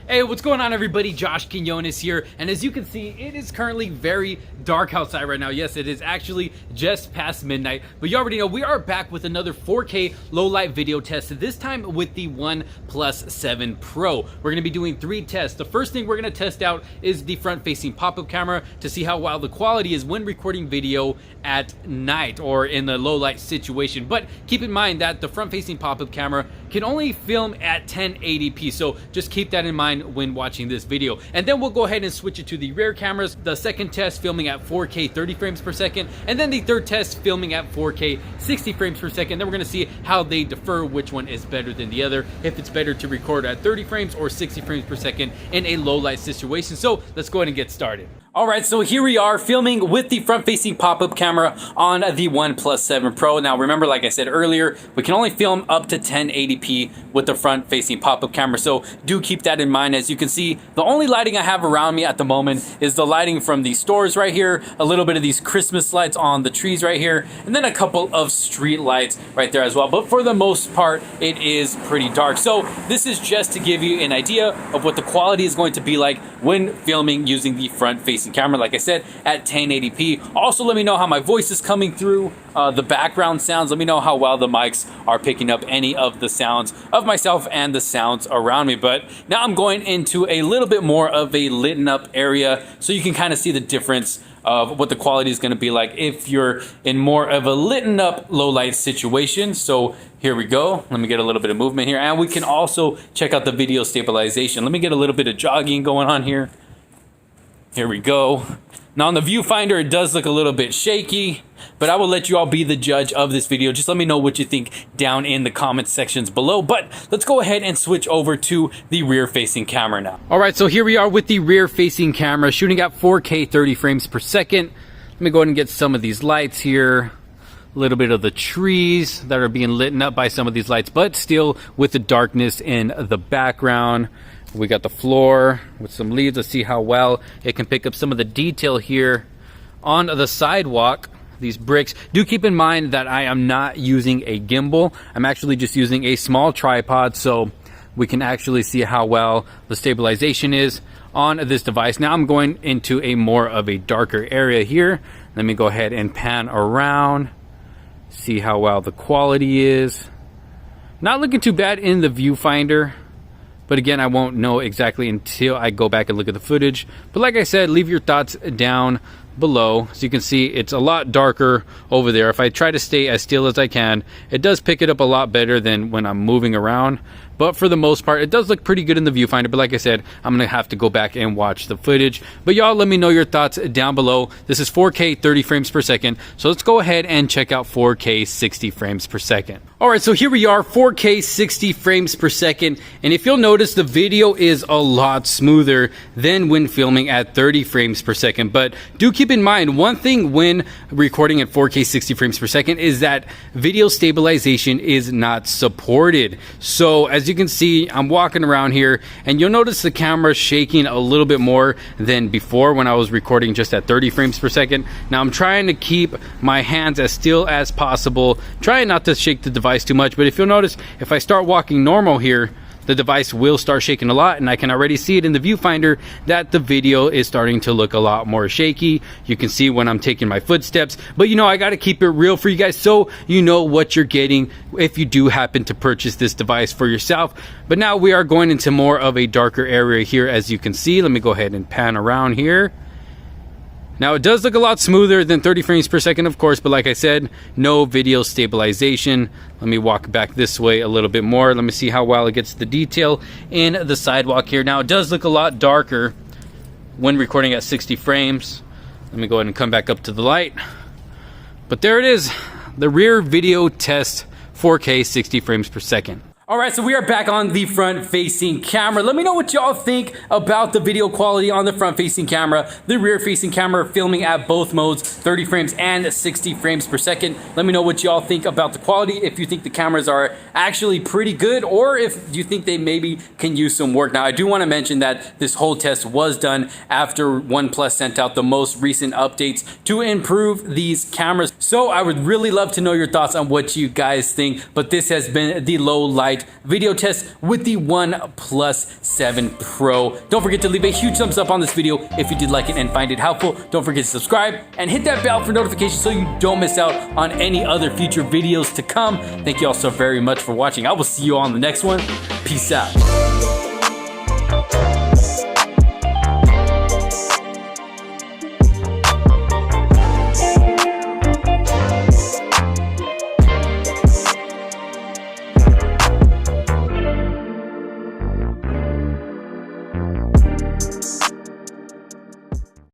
Hey, what's going on everybody? Josh Quinones here, and as you can see, it is currently very dark outside right now. Yes, it is actually just past midnight, but you already know we are back with another 4K low light video test, this time with the OnePlus 7 Pro. We're going to be doing 3 tests. The first thing we're going to test out is the front-facing pop-up camera to see how well the quality is when recording video at night or in the low light situation. But keep in mind that the front-facing pop-up camera can only film at 1080p, so just keep that in mind when watching this video. And then we'll go ahead and switch it to the rear cameras. The second test filming at 4K 30 frames per second, and then the third test filming at 4K 60 frames per second. Then we're gonna see how they differ, which one is better than the other, if it's better to record at 30 frames or 60 frames per second in a low light situation. So let's go ahead and get started. Alright, so here we are filming with the front-facing pop-up camera on the OnePlus 7 Pro. Now remember, like I said earlier, we can only film up to 1080p with the front-facing pop-up camera, so do keep that in mind. As you can see, the only lighting I have around me at the moment is the lighting from the stores right here, a little bit of these Christmas lights on the trees right here, and then a couple of street lights right there as well. But for the most part, it is pretty dark. So this is just to give you an idea of what the quality is going to be like when filming using the front-facing camera, like I said, at 1080p. Also, let me know how my voice is coming through, the background sounds. Let me know how well the mics are picking up any of the sounds of myself and the sounds around me. But now I'm going into a little bit more of a lit up area so you can kind of see the difference of what the quality is going to be like if you're in more of a lit up low light situation. So here we go. Let me get a little bit of movement here, and we can also check out the video stabilization. Let me get a little bit of jogging going on here. Here we go. Now on the viewfinder, it does look a little bit shaky, but I will let you all be the judge of this video. Just let me know what you think down in the comment sections below. But let's go ahead and switch over to the rear-facing camera now. All right, so here we are with the rear-facing camera, shooting at 4K 30 frames per second. Let me go ahead and get some of these lights here. A little bit of the trees that are being lit up by some of these lights, but still with the darkness in the background. We got the floor with some leaves. Let's see how well it can pick up some of the detail here on the sidewalk, these bricks. Do keep in mind that I am not using a gimbal. I'm actually just using a small tripod, so we can actually see how well the stabilization is on this device. Now I'm going into a more of a darker area here. Let me go ahead and pan around, see how well the quality is. Not looking too bad in the viewfinder, but again, I won't know exactly until I go back and look at the footage. But like I said, leave your thoughts down below. So you can see it's a lot darker over there. If I try to stay as still as I can, it does pick it up a lot better than when I'm moving around. But for the most part, it does look pretty good in the viewfinder. But like I said, I'm gonna have to go back and watch the footage. But y'all, let me know your thoughts down below. This is 4K 30 frames per second. So let's go ahead and check out 4K 60 frames per second. All right, so here we are, 4K 60 frames per second. And if you'll notice, the video is a lot smoother than when filming at 30 frames per second. But do keep in mind, one thing when recording at 4K 60 frames per second is that video stabilization is not supported. So as you can see, I'm walking around here and you'll notice the camera shaking a little bit more than before when I was recording just at 30 frames per second. Now I'm trying to keep my hands as still as possible, trying not to shake the device too much. But if you'll notice, if I start walking normal here, the device will start shaking a lot, and I can already see it in the viewfinder that the video is starting to look a lot more shaky. You can see when I'm taking my footsteps, but you know, I got to keep it real for you guys so you know what you're getting if you do happen to purchase this device for yourself. But now we are going into more of a darker area here, as you can see. Let me go ahead and pan around here. Now it does look a lot smoother than 30 frames per second, of course, but like I said, no video stabilization. Let me walk back this way a little bit more. Let me see how well it gets the detail in the sidewalk here. Now it does look a lot darker when recording at 60 frames. Let me go ahead and come back up to the light. But there it is, the rear video test, 4K 60 frames per second. All right, so we are back on the front-facing camera. Let me know what y'all think about the video quality on the front-facing camera, the rear-facing camera filming at both modes, 30 frames and 60 frames per second. Let me know what y'all think about the quality, if you think the cameras are actually pretty good, or if you think they maybe can use some work. Now, I do want to mention that this whole test was done after OnePlus sent out the most recent updates to improve these cameras. So I would really love to know your thoughts on what you guys think, but this has been the low light light video test with the OnePlus 7 Pro. Don't forget to leave a huge thumbs up on this video if you did like it and find it helpful. Don't forget to subscribe and hit that bell for notifications so you don't miss out on any other future videos to come. Thank you all so very much for watching. I will see you on the next one. Peace out.